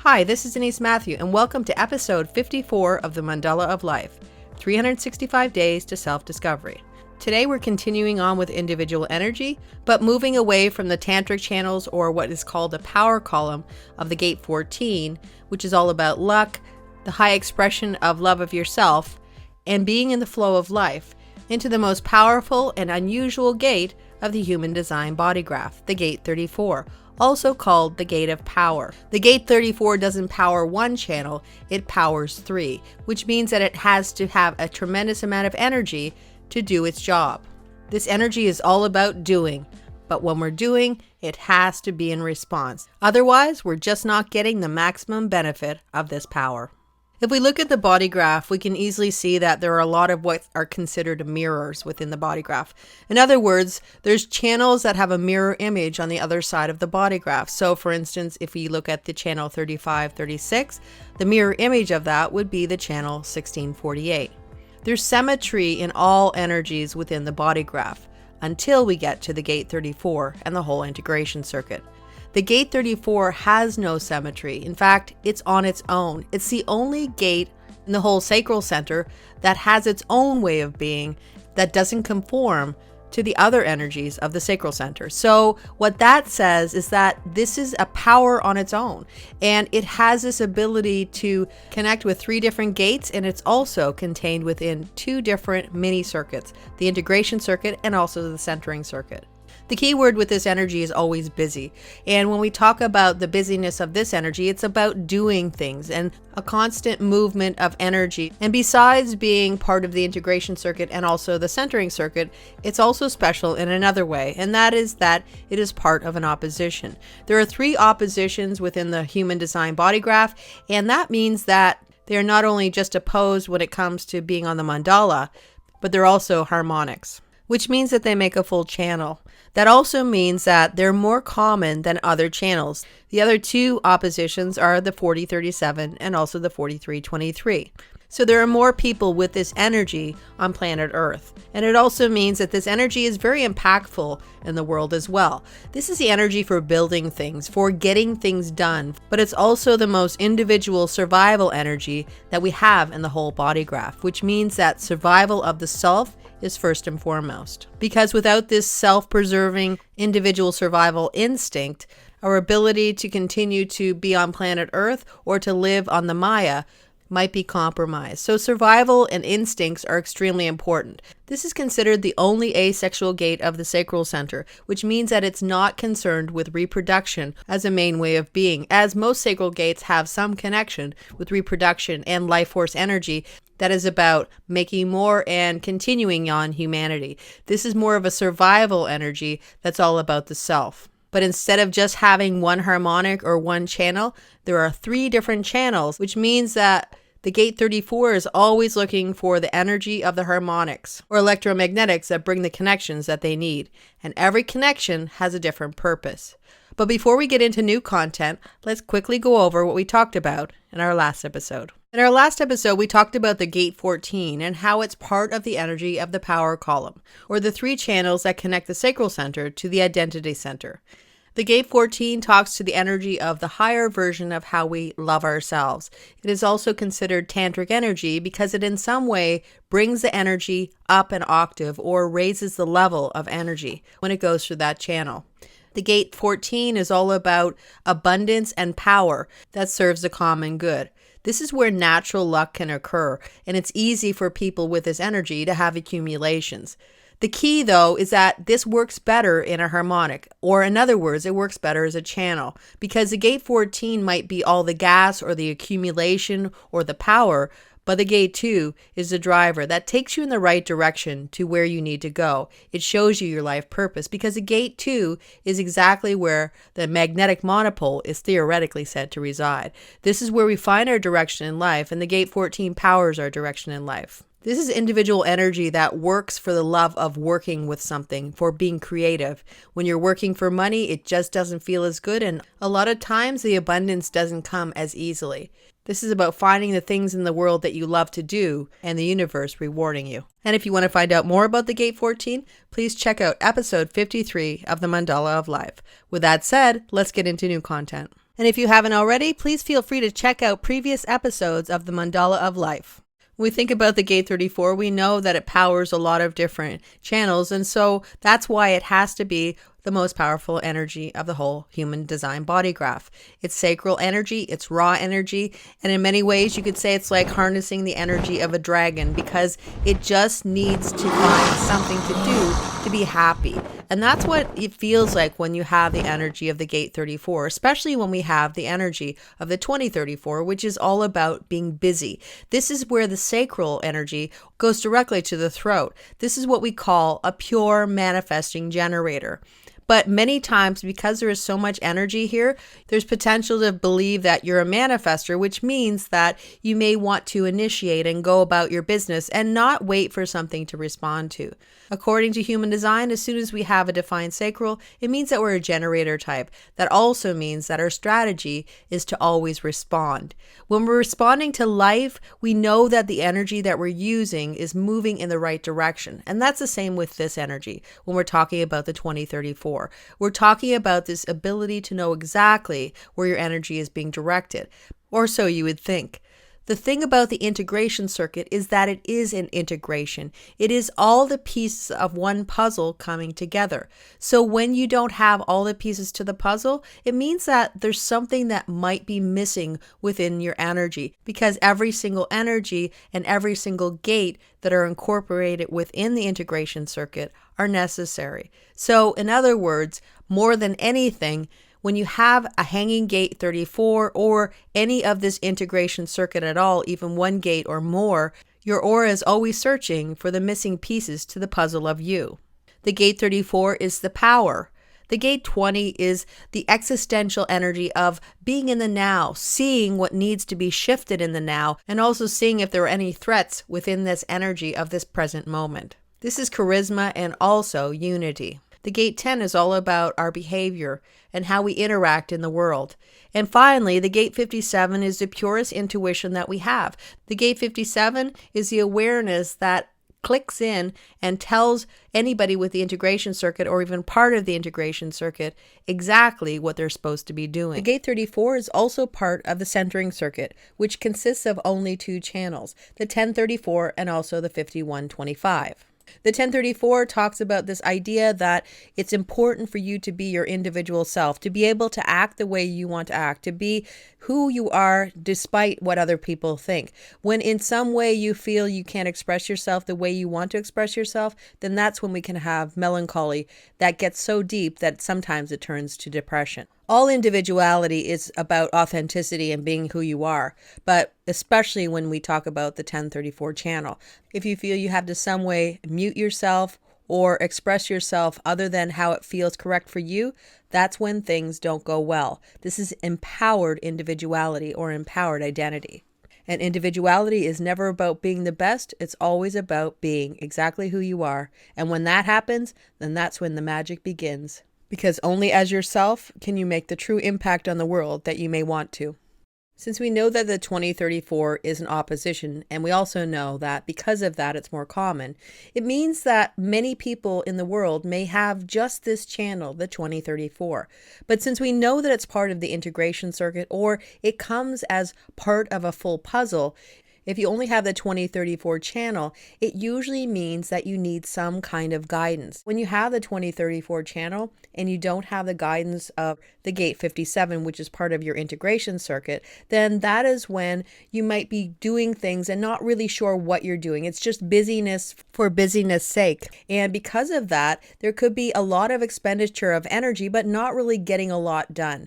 Hi, this is Denise Matthew, and welcome to episode 54 of the Mandala of Life, 365 Days to Self-Discovery. Today we're continuing on with individual energy, but moving away from the tantric channels or what is called the power column of the gate 14, which is all about luck, the high expression of love of yourself, and being in the flow of life, into the most powerful and unusual gate of the human design bodygraph, the gate 34. Also called the gate of power. The gate 34 doesn't power one channel, it powers three, which means that it has to have a tremendous amount of energy to do its job. This energy is all about doing, but when we're doing, it has to be in response. Otherwise, we're just not getting the maximum benefit of this power. If we look at the body graph, we can easily see that there are a lot of what are considered mirrors within the body graph. In other words, there's channels that have a mirror image on the other side of the body graph. So for instance, if we look at the channel 3536, the mirror image of that would be the channel 1648. There's symmetry in all energies within the body graph until we get to the gate 34 and the whole integration circuit. The gate 34 has no symmetry. In fact, it's on its own. It's the only gate in the whole sacral center that has its own way of being that doesn't conform to the other energies of the sacral center. So what that says is that this is a power on its own, and it has this ability to connect with three different gates, and it's also contained within two different mini circuits, the integration circuit and also the centering circuit. The key word with this energy is always busy. And when we talk about the busyness of this energy, it's about doing things and a constant movement of energy. And besides being part of the integration circuit and also the centering circuit, it's also special in another way. And that is that it is part of an opposition. There are three oppositions within the human design body graph. And that means that they are not only just opposed when it comes to being on the mandala, but they're also harmonics, which means that they make a full channel. That also means that they're more common than other channels. The other two oppositions are the 4037 and also the 4323. So there are more people with this energy on planet Earth. And it also means that this energy is very impactful in the world as well. This is the energy for building things, for getting things done, but it's also the most individual survival energy that we have in the whole body graph, which means that survival of the self is first and foremost. Because without this self-preserving individual survival instinct, our ability to continue to be on planet Earth or to live on the Maya might be compromised. So survival and instincts are extremely important. This is considered the only asexual gate of the sacral center, which means that it's not concerned with reproduction as a main way of being, as most sacral gates have some connection with reproduction and life force energy that is about making more and continuing on humanity. This is more of a survival energy that's all about the self. But instead of just having one harmonic or one channel, there are three different channels, which means that the gate 34 is always looking for the energy of the harmonics or electromagnetics that bring the connections that they need. And every connection has a different purpose. But before we get into new content, let's quickly go over what we talked about in our last episode. In our last episode, we talked about the gate 14 and how it's part of the energy of the power column, or the three channels that connect the sacral center to the identity center. The gate 14 talks to the energy of the higher version of how we love ourselves. It is also considered tantric energy because it in some way brings the energy up an octave or raises the level of energy when it goes through that channel. The gate 14 is all about abundance and power that serves the common good. This is where natural luck can occur, and it's easy for people with this energy to have accumulations. The key, though, is that this works better in a harmonic, or in other words, it works better as a channel, because the gate 14 might be all the gas or the accumulation or the power, but the gate 2 is the driver that takes you in the right direction to where you need to go. It shows you your life purpose, because the gate 2 is exactly where the magnetic monopole is theoretically said to reside. This is where we find our direction in life, and the gate 14 powers our direction in life. This is individual energy that works for the love of working with something, for being creative. When you're working for money, it just doesn't feel as good, and a lot of times the abundance doesn't come as easily. This is about finding the things in the world that you love to do and the universe rewarding you. And if you want to find out more about the Gate 14, please check out episode 53 of the Mandala of Life. With that said, let's get into new content. And if you haven't already, please feel free to check out previous episodes of the Mandala of Life. When we think about the gate 34, we know that it powers a lot of different channels, and so that's why it has to be the most powerful energy of the whole human design body graph. It's sacral energy, it's raw energy, and in many ways you could say it's like harnessing the energy of a dragon, because it just needs to find something to do to be happy. And that's what it feels like when you have the energy of the gate 34, especially when we have the energy of the 2034, which is all about being busy. This is where the sacral energy goes directly to the throat. This is what we call a pure manifesting generator. But many times, because there is so much energy here, there's potential to believe that you're a manifester, which means that you may want to initiate and go about your business and not wait for something to respond to. According to human design, as soon as we have a defined sacral, it means that we're a generator type. That also means that our strategy is to always respond. When we're responding to life, we know that the energy that we're using is moving in the right direction. And that's the same with this energy when we're talking about the 2034. We're talking about this ability to know exactly where your energy is being directed, or so you would think. The thing about the integration circuit is that it is an integration. It is all the pieces of one puzzle coming together. So when you don't have all the pieces to the puzzle, it means that there's something that might be missing within your energy, because every single energy and every single gate that are incorporated within the integration circuit are necessary. So in other words, more than anything, when you have a hanging gate 34 or any of this integration circuit at all, even one gate or more, your aura is always searching for the missing pieces to the puzzle of you. The gate 34 is the power. The gate 20 is the existential energy of being in the now, seeing what needs to be shifted in the now, and also seeing if there are any threats within this energy of this present moment. This is charisma and also unity. The gate 10 is all about our behavior and how we interact in the world. And finally, the gate 57 is the purest intuition that we have. The gate 57 is the awareness that clicks in and tells anybody with the integration circuit or even part of the integration circuit exactly what they're supposed to be doing. The gate 34 is also part of the centering circuit, which consists of only two channels, the 1034 and also the 5125. The 1034 talks about this idea that it's important for you to be your individual self, to be able to act the way you want to act, to be who you are despite what other people think. When in some way you feel you can't express yourself the way you want to express yourself, then that's when we can have melancholy that gets so deep that sometimes it turns to depression. All individuality is about authenticity and being who you are, but especially when we talk about the 1034 channel. If you feel you have to some way mute yourself or express yourself other than how it feels correct for you, that's when things don't go well. This is empowered individuality or empowered identity. And individuality is never about being the best. It's always about being exactly who you are. And when that happens, then that's when the magic begins. Because only as yourself can you make the true impact on the world that you may want to. Since we know that the 2034 is an opposition, and we also know that because of that it's more common, it means that many people in the world may have just this channel, the 2034. But since we know that it's part of the integration circuit, or it comes as part of a full puzzle, if you only have the 2034 channel, it usually means that you need some kind of guidance. When you have the 2034 channel and you don't have the guidance of the gate 57, which is part of your integration circuit, then that is when you might be doing things and not really sure what you're doing. It's just busyness for busyness sake. And because of that, there could be a lot of expenditure of energy, but not really getting a lot done.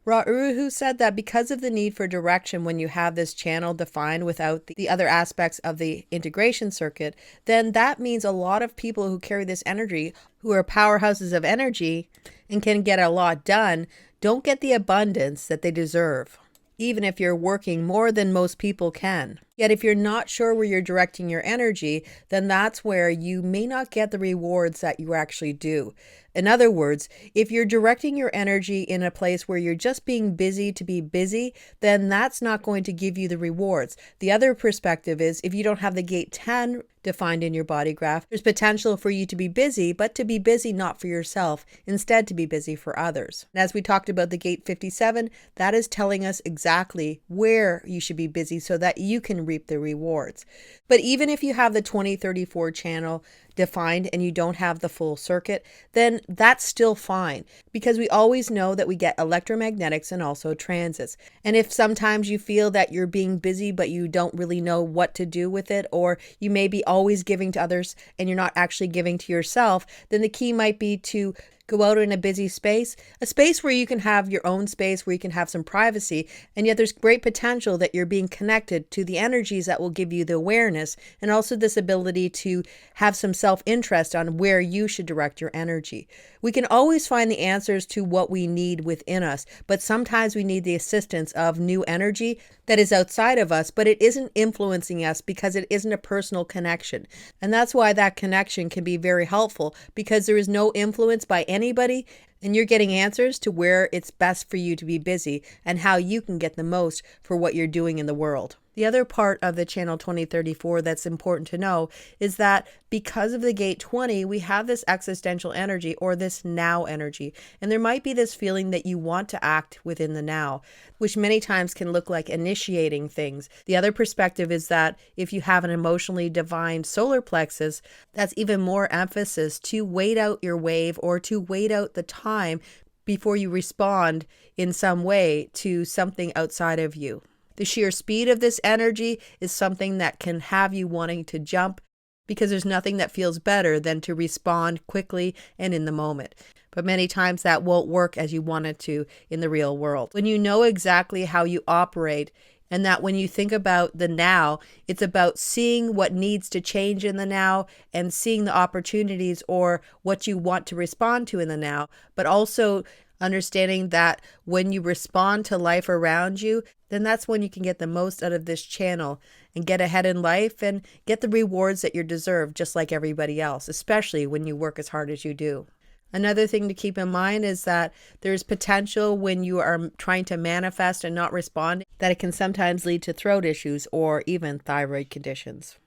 Uru Hu said that because of the need for direction when you have this channel defined without the other aspects of the integration circuit, then that means a lot of people who carry this energy, who are powerhouses of energy and can get a lot done, don't get the abundance that they deserve, even if you're working more than most people can. Yet if you're not sure where you're directing your energy, then that's where you may not get the rewards that you actually do. In other words, if you're directing your energy in a place where you're just being busy to be busy, then that's not going to give you the rewards. The other perspective is if you don't have the gate 10 defined in your body graph, there's potential for you to be busy, but to be busy not for yourself, instead to be busy for others. And as we talked about the gate 57, that is telling us exactly where you should be busy so that you can reap the rewards. But even if you have the 2034 channel defined and you don't have the full circuit, then that's still fine, because we always know that we get electromagnetics and also transits. And if sometimes you feel that you're being busy but you don't really know what to do with it, or you may be always giving to others and you're not actually giving to yourself, then the key might be to go out in a busy space, a space where you can have your own space, where you can have some privacy, and yet there's great potential that you're being connected to the energies that will give you the awareness and also this ability to have some self-interest on where you should direct your energy. We can always find the answers to what we need within us, but sometimes we need the assistance of new energy that is outside of us, but it isn't influencing us because it isn't a personal connection. And that's why that connection can be very helpful, because there is no influence by anybody, and you're getting answers to where it's best for you to be busy and how you can get the most for what you're doing in the world. The other part of the channel 2034 that's important to know is that because of the gate 20, we have this existential energy, or this now energy. And there might be this feeling that you want to act within the now, which many times can look like initiating things. The other perspective is that if you have an emotionally divined solar plexus, that's even more emphasis to wait out your wave, or to wait out the time before you respond in some way to something outside of you. The sheer speed of this energy is something that can have you wanting to jump, because there's nothing that feels better than to respond quickly and in the moment. But many times that won't work as you want it to in the real world. When you know exactly how you operate, and that when you think about the now, it's about seeing what needs to change in the now and seeing the opportunities or what you want to respond to in the now, but also understanding that when you respond to life around you, then that's when you can get the most out of this channel and get ahead in life and get the rewards that you deserve, just like everybody else, especially when you work as hard as you do. Another thing to keep in mind is that there's potential when you are trying to manifest and not respond, that it can sometimes lead to throat issues or even thyroid conditions.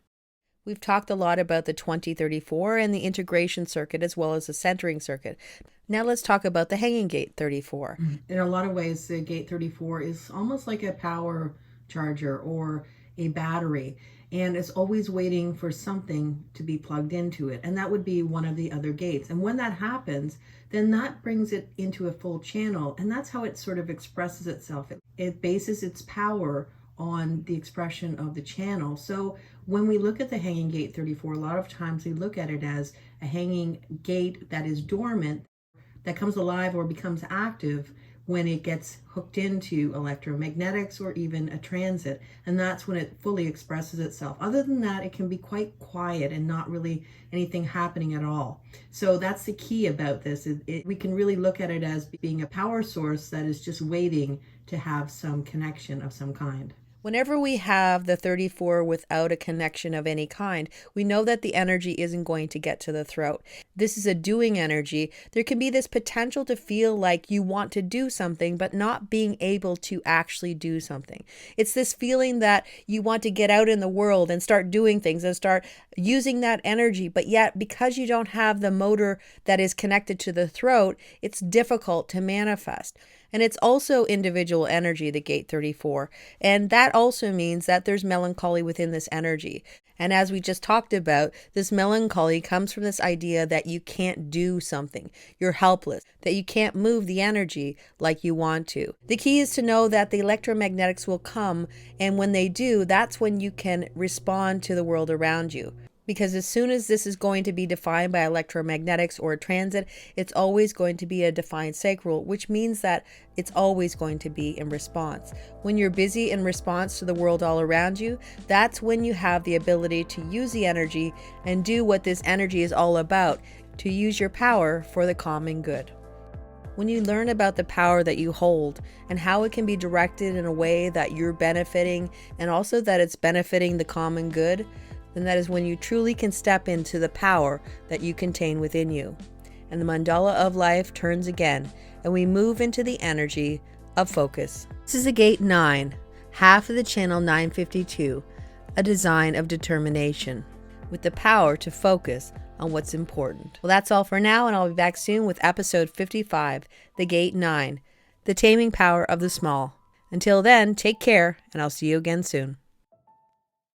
We've talked a lot about the 2034 and the integration circuit, as well as the centering circuit. Now let's talk about the hanging gate 34. In a lot of ways, the gate 34 is almost like a power charger or a battery, and it's always waiting for something to be plugged into it, and that would be one of the other gates. And when that happens, then that brings it into a full channel, and that's how it sort of expresses itself. It bases its power on the expression of the channel. So when we look at the hanging gate 34, a lot of times we look at it as a hanging gate that is dormant, that comes alive or becomes active when it gets hooked into electromagnetics or even a transit, and that's when it fully expresses itself. Other than that, it can be quite quiet and not really anything happening at all. So that's the key about this. We can really look at it as being a power source that is just waiting to have some connection of some kind. Whenever we have the 34 without a connection of any kind, we know that the energy isn't going to get to the throat. This is a doing energy. There can be this potential to feel like you want to do something, but not being able to actually do something. It's this feeling that you want to get out in the world and start doing things and start using that energy, but yet because you don't have the motor that is connected to the throat, it's difficult to manifest. And it's also individual energy, the gate 34. And that also means that there's melancholy within this energy. And as we just talked about, this melancholy comes from this idea that you can't do something. You're helpless, that you can't move the energy like you want to. The key is to know that the electromagnetics will come, and when they do, that's when you can respond to the world around you. Because as soon as this is going to be defined by electromagnetics or a transit, it's always going to be a defined sacral, which means that it's always going to be in response. When you're busy in response to the world all around you, that's when you have the ability to use the energy and do what this energy is all about, to use your power for the common good. When you learn about the power that you hold and how it can be directed in a way that you're benefiting and also that it's benefiting the common good, then that is when you truly can step into the power that you contain within you. and the mandala of life turns again, and we move into the energy of focus. This is a gate 9, half of the channel 952, a design of determination, with the power to focus on what's important. Well, that's all for now, and I'll be back soon with episode 55, the gate 9, the taming power of the small. Until then, take care, and I'll see you again soon.